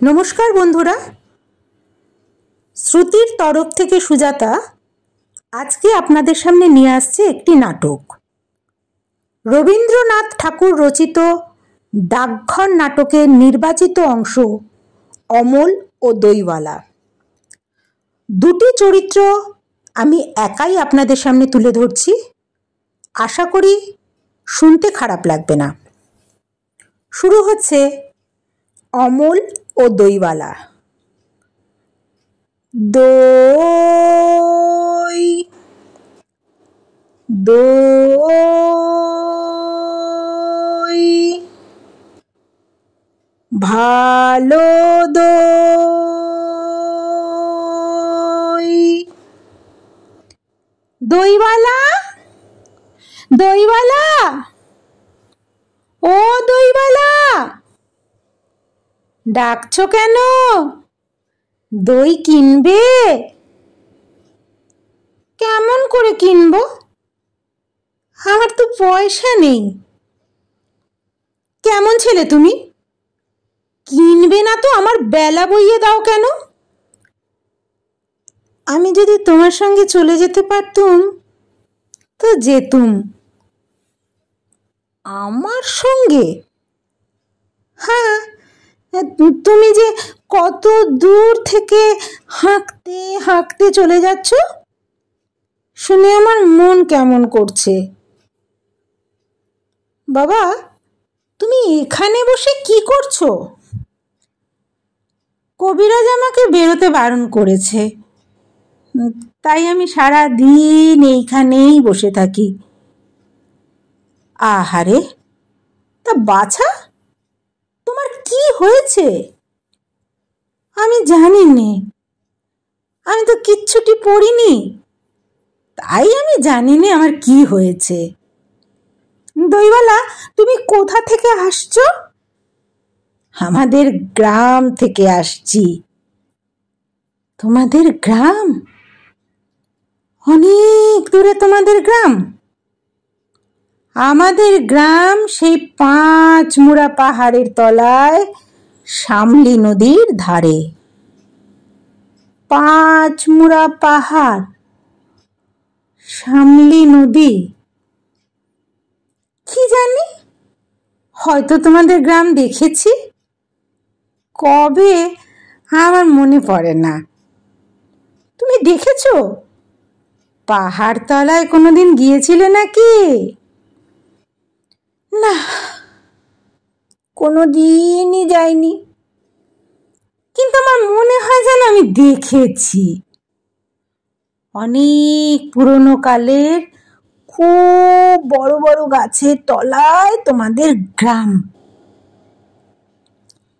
নমস্কার বন্ধুরা, শ্রুতির তরফ থেকে সুজাতা আজকে আপনাদের সামনে নিয়ে আসছে একটি নাটক। রবীন্দ্রনাথ ঠাকুর রচিত ডাকঘর নাটকের নির্বাচিত অংশ অমল ও দইওয়ালা। দুটি চরিত্র আমি একাই আপনাদের সামনে তুলে ধরছি। আশা করি শুনতে খারাপ লাগবে না। শুরু হচ্ছে অমল ও দইওয়ালা। দই দই ভালো দই। দইওয়ালা, দইওয়ালা, ও দইওয়ালা, ডাকছো কেন? দই কিনবে? কেমন করে কিনবো? আমার তো পয়সা নেই। কেমন ছেলে তুমি? কিনবে না তো আমার বেলা বইয়ে দাও কেন? আমি যদি তোমার সঙ্গে চলে যেতে পারতুম তো যেতুম। আমার সঙ্গে? হ্যাঁ, তুমি যে কত দূর থেকে হাঁকতে হাঁকতে চলে যাচ্ছ, শুনে আমার মন কেমন করছে। বাবা, তুমি এখানে বসে কি করছো? কবিরাজ আমাকে বেরোতে বারণ করেছে, তাই আমি সারা দিন এইখানেই বসে থাকি। আহারে, তা বাছা, তোমার কি হয়েছে? আমি জানি নে, আমি তো কিচ্ছুটি পড়িনি, তাই আমি জানি নে আমার কি হয়েছে। দইওয়ালা, তুমি কোথা থেকে আসছো? আমাদের গ্রাম থেকে আসছি। তোমাদের গ্রাম? অনেক দূরে তোমাদের গ্রাম? আমাদের গ্রাম সেই 5 মুড়া পাহাড়ের তলায় শামলি নদীর ধারে। 5 মুড়া পাহাড়, শামলি নদী, কি জানি, হয়তো তোমাদের গ্রাম দেখেছি। কবে আমার মনে পড়ে না। তুমি দেখেছো? পাহাড় তলায় কোনোদিন গিয়েছিলে নাকি? না, কোনোদিনই যাইনি, কিন্তু আমার মনে হয় যেন আমি দেখেছি। অনেক পুরনো কালের খুব বড় বড় গাছের তলায় তোমাদের গ্রাম।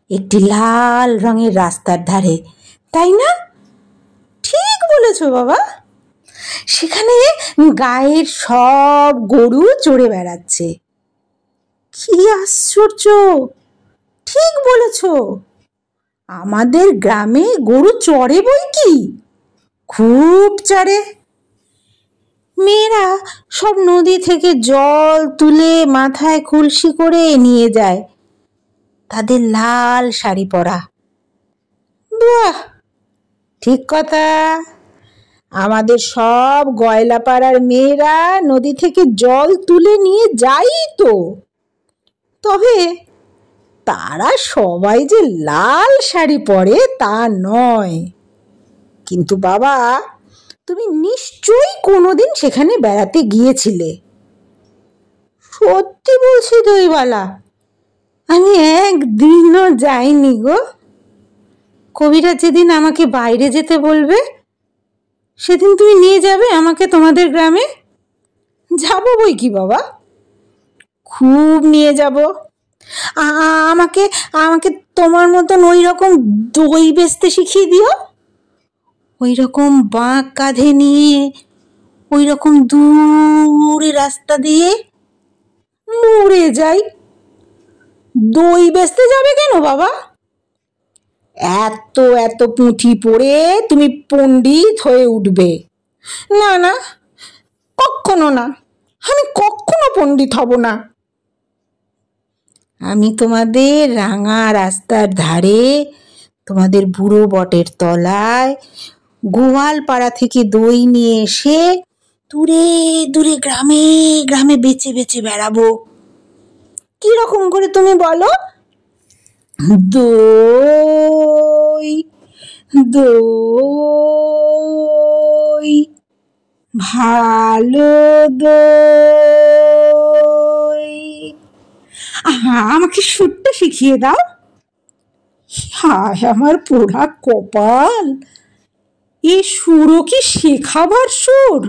একটি লাল রঙের রাস্তার ধারে, তাই না? ঠিক বলেছো বাবা। সেখানে গায়ের সব গরু চড়ে বেড়াচ্ছে। কি আশ্চর্য, ঠিক বলেছো। আমাদের গ্রামে গরু চড়ে বই কি, খুব চড়ে। মেয়েরা সব নদী থেকে জল তুলে মাথায় কলসি করে নিয়ে যায়, তাদের লাল শাড়ি পরা। বাহ, ঠিক কথা। আমাদের সব গয়লাপাড়ার মেয়েরা নদী থেকে জল তুলে নিয়ে যায় তো, তবে তারা সবাই যে লাল শাড়ি পরে তা নয়। কিন্তু বাবা, তুমি নিশ্চয়ই কোনোদিন সেখানে বেড়াতে গিয়েছিলে। সত্যি বলছি দইওয়ালা, আমি একদিনও যাইনি গো। কবিরা যেদিন আমাকে বাইরে যেতে বলবে সেদিন তুমি নিয়ে যাবে আমাকে তোমাদের গ্রামে। যাবো বই কি বাবা, খুব নিয়ে যাব। আমাকে আমাকে তোমার মতন ওই রকম দই বেচতে শিখিয়ে দিও। ওই রকম বাঁক কাঁধে নিয়ে ওই রকম দূরে রাস্তা দিয়ে মরে যাই। দই বেচতে যাবে কেন বাবা? এত এত পুঁথি পড়ে তুমি পণ্ডিত হয়ে উঠবে। না না, কখনো না, আমি কখনো পণ্ডিত হব না। আমি তোমাদের রাঙা রাস্তার ধারে তোমাদের বুড়ো বটের তলায় গোয়ালপাড়া থেকে দই নিয়ে এসে দূরে দূরে গ্রামে গ্রামে বেচে বেচে বেড়াবো। কিরকম করে তুমি বলো? দই দই, ভালো দই। আমাকে সুরটা শিখিয়ে দাও। হায় আমার পোড়া কপাল, এ সুরও কি শেখাবার সুর?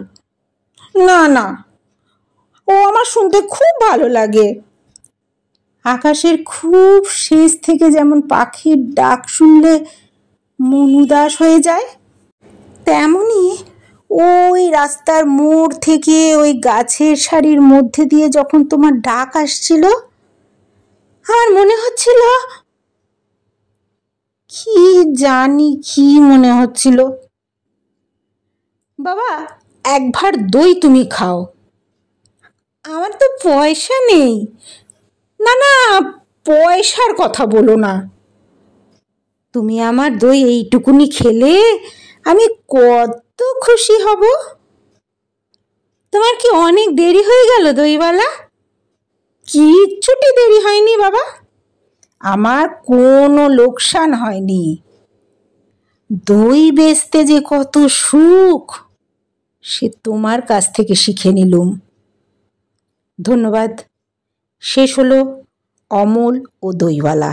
না না, ও আমার শুনতে খুব ভালো লাগে। আকাশের খুব শেষ থেকে যেমন পাখির ডাক শুনলে মন উদাস হয়ে যায়, তেমনি ওই রাস্তার মোড় থেকে ওই গাছের সারির মধ্যে দিয়ে যখন তোমার ডাক আসছিল, আমার মনে হচ্ছিল, কি জানি কি মনে হচ্ছিল, বাবা এক ভাঁড় দই তুমি খাও। আমার তো পয়সা নেই। না না, পয়সার কথা বলো না। তুমি আমার দই এইটুকুনি খেলে আমি কত খুশি হব। তোমার কি অনেক দেরি হয়ে গেল দইওয়ালা? কিচ্ছুটি দেরি হয়নি বাবা, আমার কোনো লোকসান হয়নি। দই বেচতে যে কত সুখ সে তোমার কাছ থেকে শিখে নিলুম। ধন্যবাদ। শেষ হলো অমল ও দইওয়ালা।